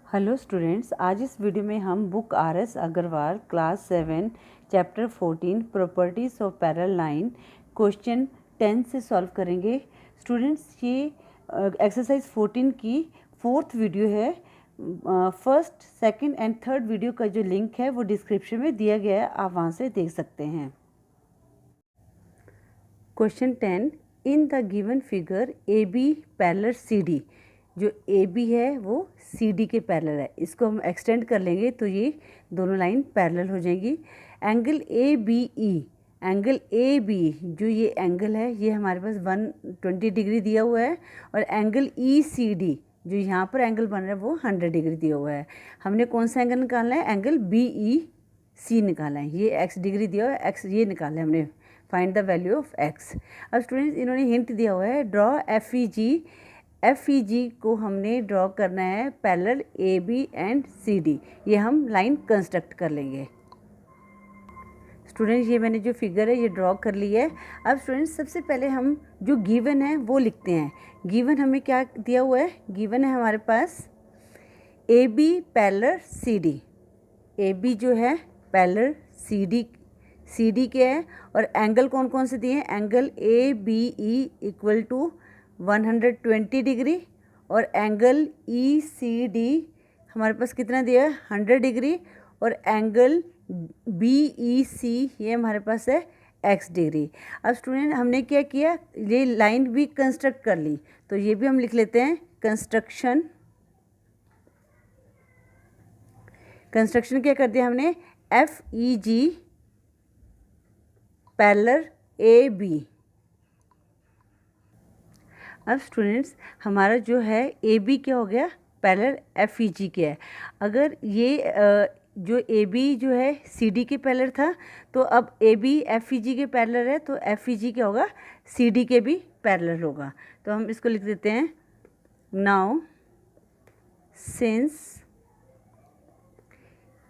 Hello students, आज इस video में हम बुक आर.एस. अग्रवाल Agarwal 7 chapter 14 properties of parallel line question 10 से सॉल्व करेंगे। स्टूडेंट्स, ये एक्सरसाइज 14 की 4th वीडियो है। First, second and third video का जो लिंक है वो डिस्क्रिप्शन में दिया गया है, आप वहाँ से देख सकते हैं। Question 10, in the given figure A B parallel C D, जो ए बी है वो सी डी के पैरेलल है। इसको हम एक्सटेंड कर लेंगे तो ये दोनों लाइन पैरेलल हो जाएंगी। Angle A B E, angle A B जो ये एंगल है ये हमारे पास 120 डिग्री दिया हुआ है, और एंगल ई सी डी जो यहाँ पर एंगल बन रहा है वो 100 डिग्री दिया हुआ है। हमने कौन सा एंगल निकालना है? एंगल बी ई सी निकालना है। ये एक्स डिग्री दिया हुआ है, एक्स ये निकालना है हमने, find the value of x. अब स्टूडेंट्स, इन्होंने हिंट दिया हुआ है ड्रॉ एफ ई जी को हमने ड्रॉ करना है parallel A B and C D. ये हम लाइन कंस्ट्रक्ट कर लेंगे। स्टूडेंट्स, ये मैंने जो फिगर है ये ड्रॉ कर ली है। अब स्टूडेंट्स, सबसे पहले हम जो गिवन है वो लिखते हैं। गिवन हमें क्या दिया हुआ है? गिवन है हमारे पास A B parallel C D. A B जो है पैरेलल सी डी के है, और एंगल कौन कौन से दिए हैं? Angle A B E equal to 120 degree, और एंगल ई सी डी हमारे पास कितना दिया है? 100 डिग्री, और एंगल बी ई सी ये हमारे पास है x डिग्री। अब स्टूडेंट, हमने क्या किया? ये लाइन भी कंस्ट्रक्ट कर ली, तो ये भी हम लिख लेते हैं कंस्ट्रक्शन क्या कर दिया हमने? F E G parallel A B. अब स्टूडेंट्स, हमारा जो है ए बी क्या हो गया? पैरेलल एफ ई जी के है। अगर ये जो ए बी जो है सी डी के पैरेलल था, तो अब ए बी एफ ई जी के पैरेलल है, तो एफ ई जी क्या होगा? सी डी के भी पैरेलल होगा। तो हम इसको लिख देते हैं, now since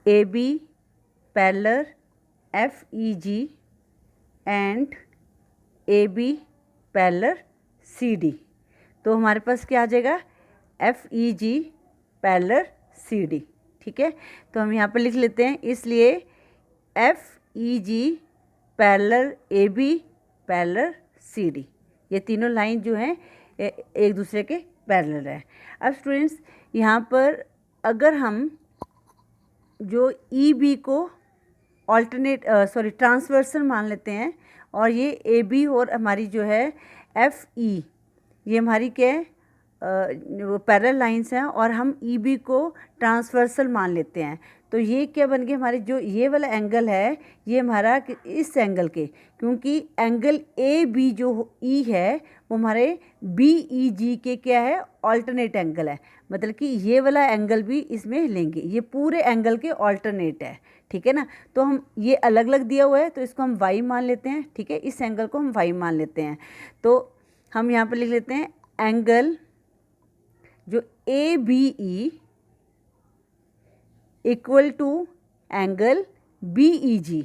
A B parallel F E G and A B parallel C D, तो हमारे पास क्या आ जाएगा? F E G parallel C D. ठीक है, तो हम यहाँ पर लिख लेते हैं, इसलिए F E G parallel A B parallel C D, ये तीनों लाइन जो हैं एक दूसरे के पैरेलल है। अब स्टूडेंट्स, यहाँ पर अगर हम जो ई बी को ट्रांसवर्सल मान लेते हैं, और ये ए बी और हमारी जो है एफ ई ये हमारी क्या है? वो पैरेलल लाइंस हैं, और हम ई बी को ट्रांसवर्सल मान लेते हैं, तो ये क्या बन गया? हमारी जो ये वाला एंगल है ये हमारा इस एंगल के, क्योंकि एंगल ए बी जो ई है वो हमारे बी ई जी के क्या है? ऑल्टरनेट एंगल है। मतलब कि ये वाला एंगल भी इसमें लेंगे, ये पूरे एंगल के ऑल्टरनेट है। ठीक है ना? तो हम ये अलग अलग दिया हुआ है तो इसको हम वाई मान लेते हैं। ठीक है, इस एंगल को हम वाई मान लेते हैं। तो हम यहाँ पर लिख लेते हैं एंगल जो A B E equal to angle B E G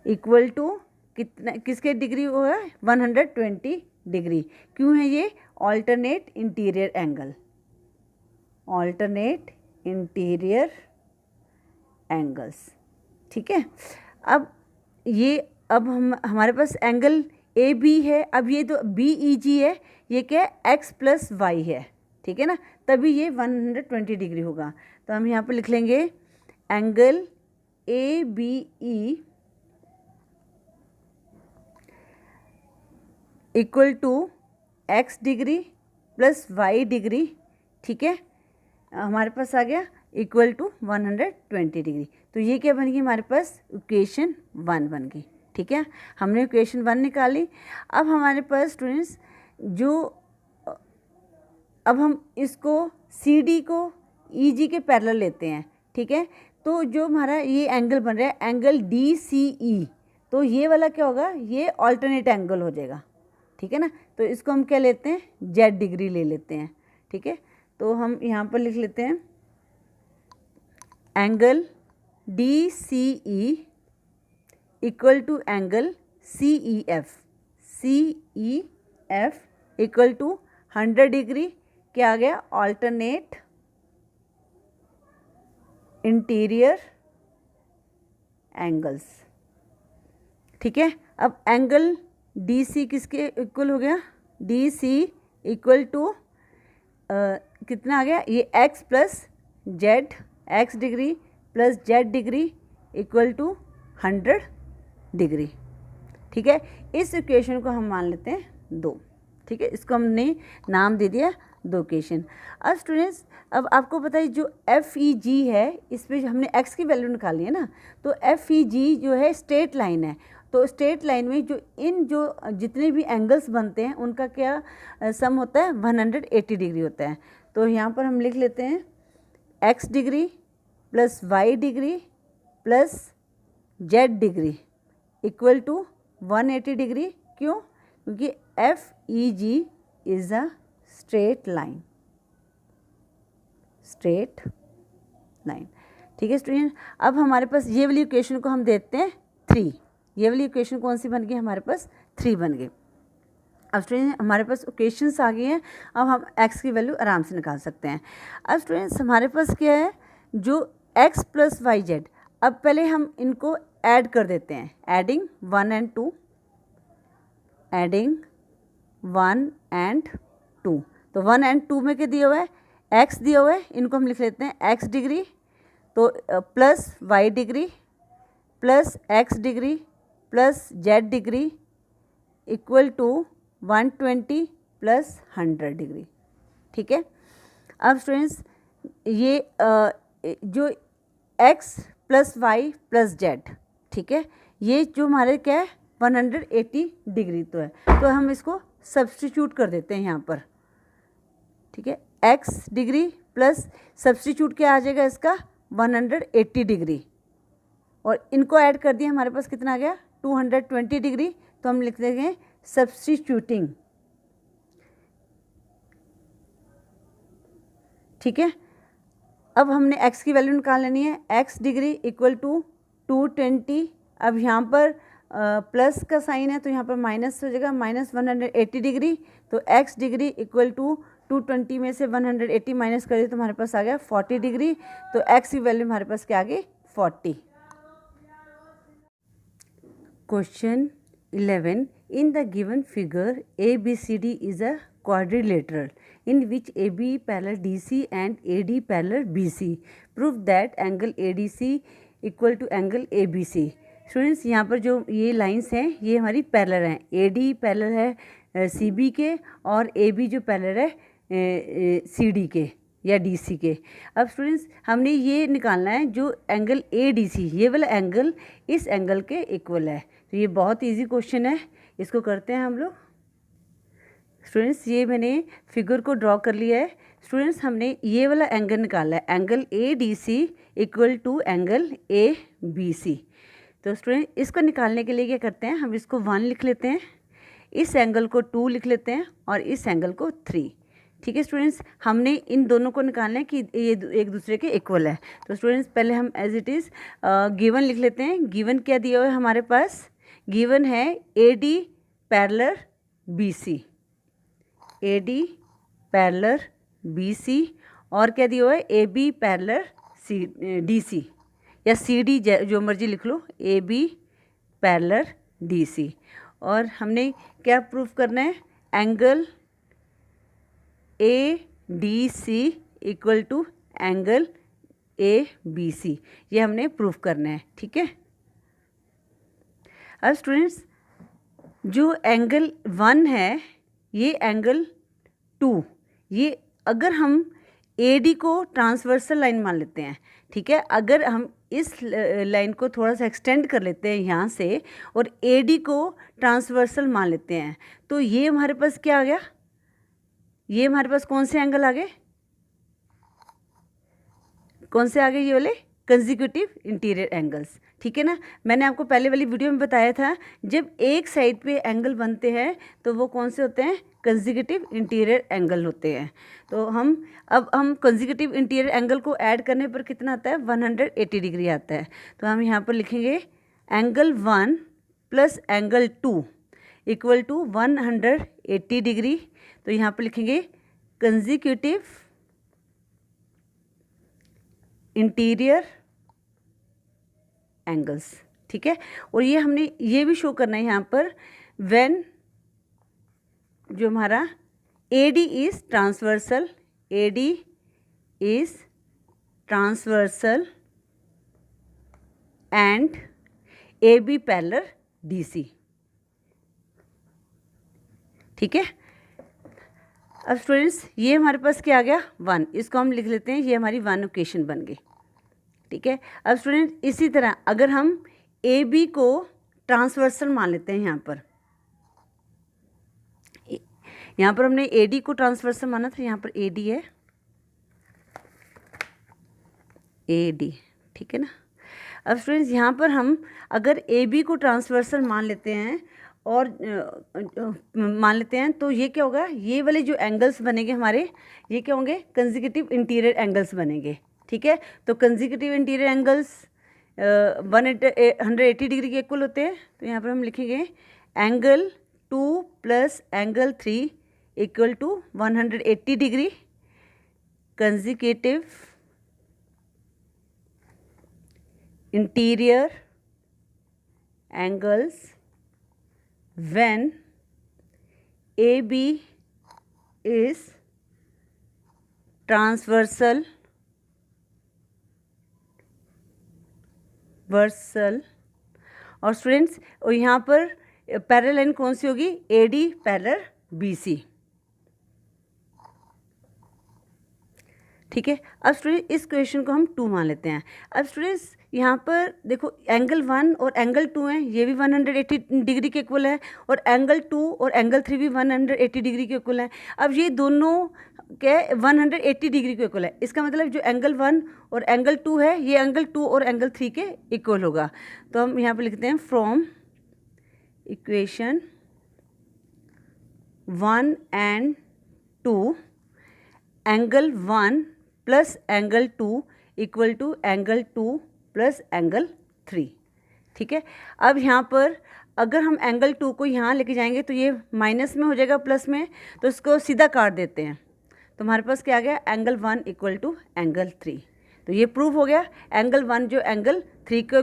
equal to कितना, किसके डिग्री होगा? 120 डिग्री। क्यों है ये? Alternate interior angle, alternate interior angles. ठीक है, अब हमारे पास एंगल ए बी है। अब ये तो बी ई जी है, ये क्या है? एक्स प्लस वाई है। ठीक है ना? तभी ये 120 डिग्री होगा। तो हम यहाँ पर लिख लेंगे angle A B E equal to x degree plus y degree. ठीक है, हमारे पास आ गया इक्वल टू 120 डिग्री। तो ये क्या बन गई? हमारे पास इक्वेशन 1 बन गई। ठीक है, हमने इक्वेशन 1 निकाली। अब हमारे पास स्टूडेंट्स अब हम इसको सी डी को ई जी के पैरेलल लेते हैं। ठीक है, तो जो हमारा ये एंगल बन रहा है एंगल डी सी ई, तो ये वाला क्या होगा? ये ऑल्टरनेट एंगल हो जाएगा। ठीक है ना? तो इसको हम क्या लेते हैं? जेड डिग्री ले लेते हैं। ठीक है, तो हम यहाँ पर लिख लेते हैं angle D C E equal to angle C E F equal to 100 degree क्या आ गया, ऑल्टरनेट इंटीरियर एंगल्स। ठीक है, अब एंगल डी सी किसके इक्वल हो गया, डी सी इक्वल टू कितना आ गया, ये x plus z, x degree plus z degree equal to 100 degree. ठीक है, इस इक्वेशन को हम मान लेते हैं 2। ठीक है, इसको हमने नाम दे दिया 2 इक्वेशन। अब स्टूडेंट्स, अब आपको बताइए जो एफ ई जी है, इस पर हमने x की वैल्यू निकाली है ना, तो एफ ई जी जो है स्ट्रेट लाइन है, तो स्ट्रेट लाइन में जो जितने भी एंगल्स बनते हैं उनका क्या सम होता है, 180 डिग्री होता है। तो यहाँ पर हम लिख लेते हैं x degree plus y degree plus z degree equal to 180 degree. क्यों? क्योंकि F E G is a straight line, straight line. ठीक है स्टूडेंट, अब हमारे पास ये वाली इक्वेशन को हम देते हैं 3। ये वाली इक्वेशन कौन सी बन गई, हमारे पास 3 बन गई। अब स्टूडेंट हमारे पास इक्वेशंस आ गई हैं, अब हम x की वैल्यू आराम से निकाल सकते हैं। अब स्टूडेंट्स हमारे पास क्या है, जो x प्लस वाई जेड, अब पहले हम इनको ऐड कर देते हैं, एडिंग 1 and 2, एडिंग 1 and 2। तो 1 and 2 में क्या दिया हुआ है, x दिया हुआ है, इनको हम लिख लेते हैं x डिग्री, तो plus y degree plus x degree plus z degree equal to 120 plus 100 degree. ठीक है, अब स्टूडेंट्स ये जो x plus y plus z, ठीक है, ये जो हमारे क्या है 180 डिग्री तो है, तो हम इसको सब्स्टिट्यूट कर देते हैं यहाँ पर। ठीक है, x डिग्री प्लस सब्स्टिट्यूट क्या आ जाएगा इसका 180 डिग्री, और इनको ऐड कर दिया, हमारे पास कितना आ गया 220 डिग्री। तो हम लिख देंगे सब्स्टिट्यूटिंग। ठीक है, अब हमने x की वैल्यू निकाल लेनी है, x डिग्री इक्वल टू 220। अब यहाँ पर प्लस का साइन है तो यहाँ पर माइनस हो जाएगा, माइनस 180 डिग्री। तो x डिग्री इक्वल टू 220 में से 180 माइनस करिए तो हमारे पास आ गया 40 डिग्री। तो x की वैल्यू हमारे पास क्या आ गई 40। Question 11, in the given figure ABCD is a quadrilateral in which AB parallel DC and AD parallel BC. Prove that angle ADC equal to angle ABC. Students यहाँ पर जो ये लाइंस हैं ये हमारी पैरेलल हैं, AD पैरेलल है CB के और AB जो पैरेलल है CD के या DC के। अब स्टूडेंट्स हमने ये निकालना है जो एंगल ADC, ये वाला एंगल इस एंगल के इक्वल है। तो ये बहुत इजी क्वेश्चन है, इसको करते हैं हम लोग। स्टूडेंट्स ये मैंने फिगर को ड्रॉ कर लिया है। स्टूडेंट्स हमने ये वाला एंगल निकाला है, angle ADC equal to angle ABC। तो स्टूडेंट इसको निकालने के लिए क्या करते हैं, हम इसको 1 लिख लेते हैं, इस एंगल को 2 लिख लेते हैं और इस एंगल को 3। ठीक है स्टूडेंट्स, हमने इन दोनों को निकालना है कि ये एक दूसरे के इक्वल है। तो स्टूडेंट्स पहले हम एज इट इज़ गिवन लिख लेते हैं। गिवन क्या दिया हुआ है हमारे पास, गिवन है AD parallel BC, AD parallel BC, और क्या दिया हुआ है AB पैरेलल DC या CD जो मर्जी लिख लो, AB पैरेलल DC। और हमने क्या प्रूफ करना है, angle ADC equal to angle ABC, ये हमने प्रूफ करना है। ठीक है, अब स्टूडेंट्स जो एंगल 1 है, ये एंगल 2, ये अगर हम AD को ट्रांसवर्सल लाइन मान लेते हैं, ठीक है, अगर हम इस लाइन को थोड़ा सा एक्सटेंड कर लेते हैं यहाँ से और AD को ट्रांसवर्सल मान लेते हैं, तो ये हमारे पास क्या आ गया, ये हमारे पास कौन से एंगल आ गए, कौन से आ गए, ये वाले कंसेक्यूटिव इंटीरियर एंगल्स। ठीक है ना, मैंने आपको पहले वाली वीडियो में बताया था जब एक साइड पे एंगल बनते हैं तो वो कौन से होते हैं, कंसेक्यूटिव इंटीरियर एंगल होते हैं। तो हम कंसेक्यूटिव इंटीरियर एंगल को ऐड करने पर कितना आता है, 180 डिग्री आता है। तो हम यहाँ पर लिखेंगे angle 1 plus angle 2 equal to 180 degree. तो यहाँ पर लिखेंगे कंजिक्यूटिव इंटीरियर एंगल्स, ठीक है। और ये हमने ये भी शो करना है यहाँ पर, व्हेन जो हमारा AD is transversal, AD is transversal and AB parallel DC, ठीक है। अब स्टूडेंट्स ये हमारे पास क्या आ गया 1, इसको हम लिख लेते हैं, ये हमारी 1 इक्वेशन बन गई, ठीक है। अब स्टूडेंट इसी तरह अगर हम AB को ट्रांसवर्सल मान लेते हैं, यहाँ पर हमने AD को ट्रांसवर्सल माना था, यहाँ पर AD है, AD, ठीक है ना। अब स्टूडेंट्स यहाँ पर हम अगर AB को ट्रांसवर्सल मान लेते हैं और तो ये क्या होगा, ये वाले जो एंगल्स बनेंगे हमारे, ये क्या होंगे, कंजिक्यूटिव इंटीरियर एंगल्स बनेंगे, ठीक है। तो कंजिक्यूटिव इंटीरियर एंगल्स 180 डिग्री के इक्वल होते हैं। तो यहाँ पर हम लिखेंगे angle 2 plus angle 3 equal to 180 degree consecutive interior angles when AB is transversal और स्टूडेंट्स और यहाँ पर पैरेलल लाइन कौन सी होगी, AD पैरेलल BC, ठीक है। अब स्टूडेंट इस क्वेश्चन को हम 2 मान लेते हैं। अब स्टूडेंट्स यहाँ पर देखो एंगल 1 और एंगल 2 हैं, ये भी 180 डिग्री के इक्वल है, और एंगल 2 और एंगल 3 भी 180 डिग्री के इक्वल है। अब ये दोनों क्या 180 डिग्री के इक्वल है, इसका मतलब जो एंगल 1 और एंगल 2 है ये एंगल 2 और एंगल 3 के इक्वल होगा। तो हम यहाँ पर लिखते हैं from equation 1 and 2 angle 1 plus angle 2 equal to angle 2 plus angle 3, ठीक है। अब यहाँ पर अगर हम एंगल 2 को यहाँ लेके जाएंगे तो ये माइनस में हो जाएगा प्लस में, तो इसको सीधा काट देते हैं, तो हमारे पास क्या आ गया, एंगल 1 इक्वल टू एंगल 3। तो ये प्रूव हो गया, एंगल 1 जो एंगल 3 के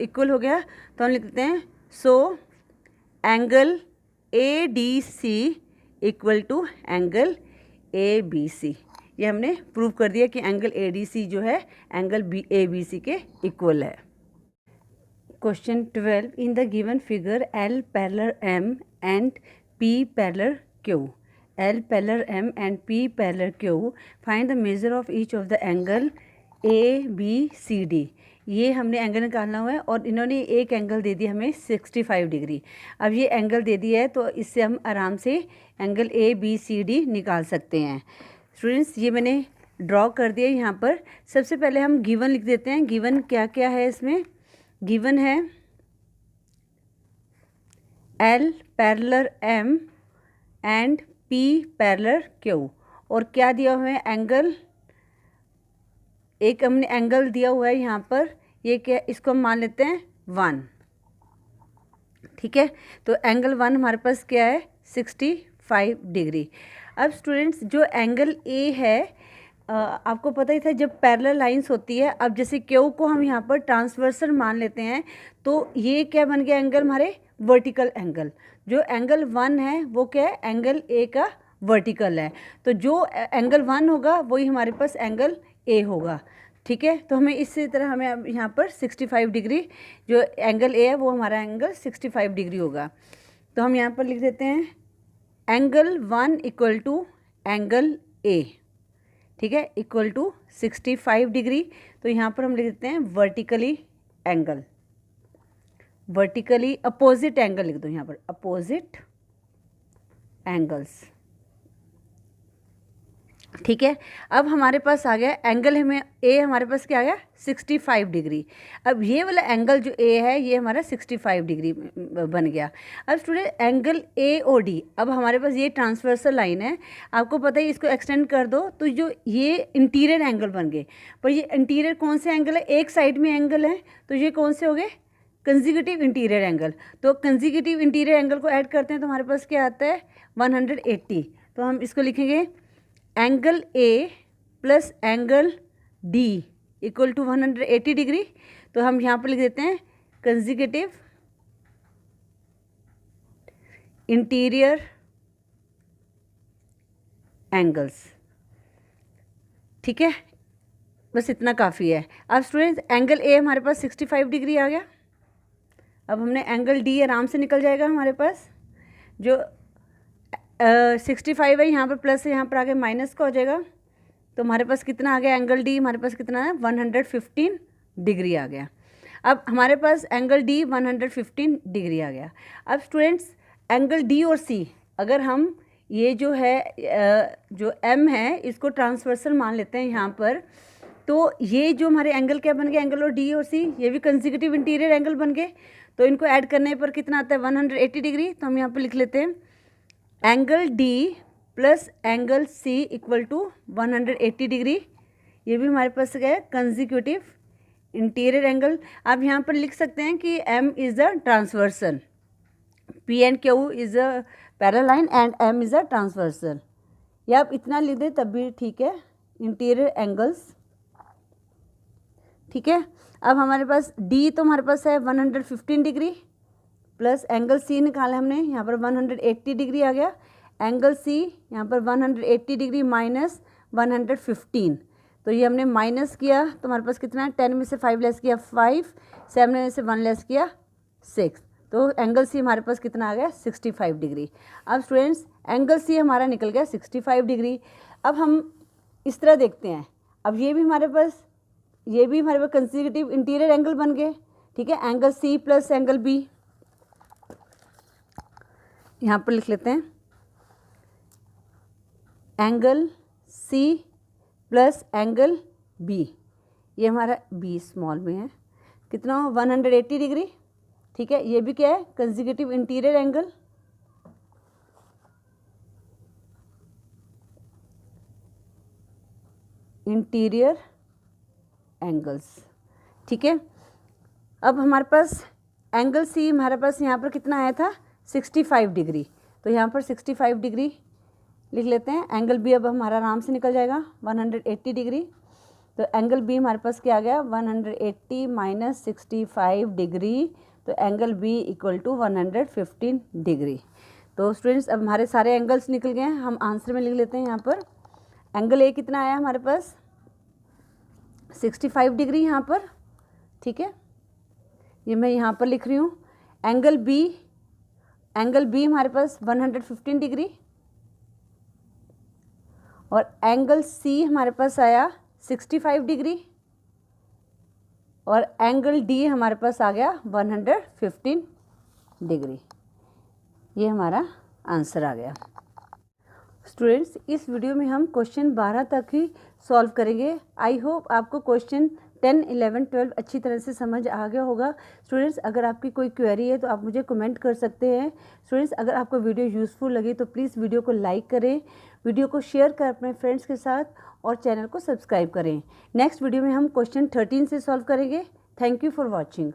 इक्वल हो गया। तो हम लिखते हैं so angle ADC equal to angle ABC, ये हमने प्रूव कर दिया कि एंगल ADC जो है एंगल ABC के इक्वल है। Question 12 in the given figure L parallel M and P parallel Q, L parallel M and P parallel Q, find the measure of each of the angle ABCD। ये हमने angle निकालना हुआ है और इन्होंने एक एंगल दे दिया हमें 65 डिग्री। अब ये एंगल दे दिया है तो इससे हम आराम से एंगल ABCD निकाल सकते हैं। स्टूडेंट्स ये मैंने ड्रॉ कर दिया यहाँ पर। सबसे पहले हम गिवन लिख देते हैं, गिवन क्या क्या है इसमें। गिवन है L parallel M and P parallel Q, और क्या दिया हुआ है एंगल, एक हमने एंगल दिया हुआ है यहाँ पर, ये क्या, इसको हम मान लेते हैं 1, ठीक है। तो एंगल 1 हमारे पास क्या है 65 डिग्री। अब स्टूडेंट्स जो एंगल A है आपको पता ही था जब पैरेलल लाइंस होती है, अब जैसे Q को हम यहाँ पर ट्रांसवर्सल मान लेते हैं तो ये क्या बन गया एंगल हमारे वर्टिकल एंगल। जो एंगल 1 है वो क्या है एंगल A का वर्टिकल है, तो जो एंगल 1 होगा वही हमारे पास एंगल A होगा, ठीक है। तो हमें इसी तरह हमें अब यहाँ पर 65 डिग्री जो एंगल A है वो हमारा एंगल 65 डिग्री होगा। तो हम यहाँ पर लिख देते हैं angle 1 equal to angle A, ठीक है, इक्वल टू 65 डिग्री। तो यहाँ पर हम लिख देते हैं vertically angle, vertically opposite angle लिख दो यहाँ पर, अपोजिट एंगल्स, ठीक है। अब हमारे पास आ गया एंगल, हमें A हमारे पास क्या आ गया 65 डिग्री। अब ये वाला एंगल जो A है ये हमारा 65 डिग्री बन गया। अब स्टूडेंट एंगल AOD, अब हमारे पास ये ट्रांसवर्सल लाइन है, आपको पता है इसको एक्सटेंड कर दो तो जो ये इंटीरियर एंगल बन गए। पर ये इंटीरियर कौन से एंगल है, एक साइड में एंगल है, तो ये कौन से हो गए कंजिक्यूटिव इंटीरियर एंगल। तो कंजिक्यूटिव इंटीरियर एंगल को ऐड करते हैं तो हमारे पास क्या आता है 180। तो हम इसको लिखेंगे angle A plus angle D equal to 180 degree, तो हम यहाँ पर लिख देते हैं कंसेक्यूटिव इंटीरियर एंगल्स। ठीक है, बस इतना काफ़ी है। अब स्टूडेंट्स एंगल ए हमारे पास 65 डिग्री आ गया। अब हमने एंगल डी आराम से निकल जाएगा हमारे पास, जो 65 है यहाँ पर प्लस है, यहाँ पर आगे माइनस का हो जाएगा, तो हमारे पास कितना आ गया एंगल डी, हमारे पास कितना है 115 डिग्री आ गया। अब हमारे पास एंगल डी 115 डिग्री आ गया। अब स्टूडेंट्स एंगल डी और सी, अगर हम ये जो है जो एम है इसको ट्रांसवर्सल मान लेते हैं यहाँ पर, तो ये जो हमारे एंगल क्या बन गए, एंगल और डी और सी, ये भी कंसेक्यूटिव इंटीरियर एंगल बन गए। तो इनको ऐड करने पर कितना आता है 180 डिग्री। तो हम यहाँ पर लिख लेते हैं angle D plus angle C equal to 180 degree. ये भी हमारे पास गया कंसेक्यूटिव इंटीरियर एंगल। आप यहाँ पर लिख सकते हैं कि M is a transversal, P and Q is a parallel line and M is a transversal, या आप इतना लिख दें तब भी ठीक है, इंटीरियर एंगल्स। ठीक है, अब हमारे पास डी तो हमारे पास है 115 डिग्री प्लस एंगल सी निकाला हमने, यहाँ पर 180 डिग्री आ गया। एंगल सी यहाँ पर 180 डिग्री माइनस 115, तो ये हमने माइनस किया तो हमारे पास कितना है, 10 में से 5 लेस किया 5, 7 में से 1 लेस किया 6, तो एंगल सी हमारे पास कितना आ गया 65 डिग्री। अब स्टूडेंट्स एंगल सी हमारा निकल गया 65 डिग्री। अब हम इस तरह देखते हैं, अब ये भी हमारे पास कंसेक्यूटिव इंटीरियर एंगल बन गए। ठीक है, angle C plus angle B, यहाँ पर लिख लेते हैं angle C plus angle B, ये हमारा बी स्मॉल में है, कितना 180 डिग्री। ठीक है, ये भी क्या है consecutive interior angle. Interior angles. ठीक है, अब हमारे पास एंगल सी हमारे पास यहाँ पर कितना आया था 65 डिग्री, तो यहाँ पर 65 डिग्री लिख लेते हैं। एंगल बी अब हमारा आराम से निकल जाएगा 180 डिग्री, तो एंगल बी हमारे पास क्या आ गया 180 माइनस 65 डिग्री, तो angle B equal to 115 degree. तो स्टूडेंट्स अब हमारे सारे एंगल्स निकल गए हैं, हम आंसर में लिख लेते हैं। यहाँ पर एंगल ए कितना आया हमारे पास 65 डिग्री यहाँ पर। ठीक है, ये मैं यहाँ पर लिख रही हूँ। एंगल बी हमारे पास 115 डिग्री, और एंगल सी हमारे पास आया 65 डिग्री, और एंगल डी हमारे पास आ गया 115 डिग्री। ये हमारा आंसर आ गया। स्टूडेंट्स इस वीडियो में हम क्वेश्चन 12 तक ही सॉल्व करेंगे। आई होप आपको क्वेश्चन 10, 11, 12 अच्छी तरह से समझ आ गया होगा। स्टूडेंट्स अगर आपकी कोई क्वेरी है तो आप मुझे कमेंट कर सकते हैं। स्टूडेंट्स अगर आपको वीडियो यूज़फुल लगी तो प्लीज़ वीडियो को लाइक करें, वीडियो को शेयर करें अपने फ्रेंड्स के साथ, और चैनल को सब्सक्राइब करें। नेक्स्ट वीडियो में हम क्वेश्चन 13 से सॉल्व करेंगे। Thank you for watching.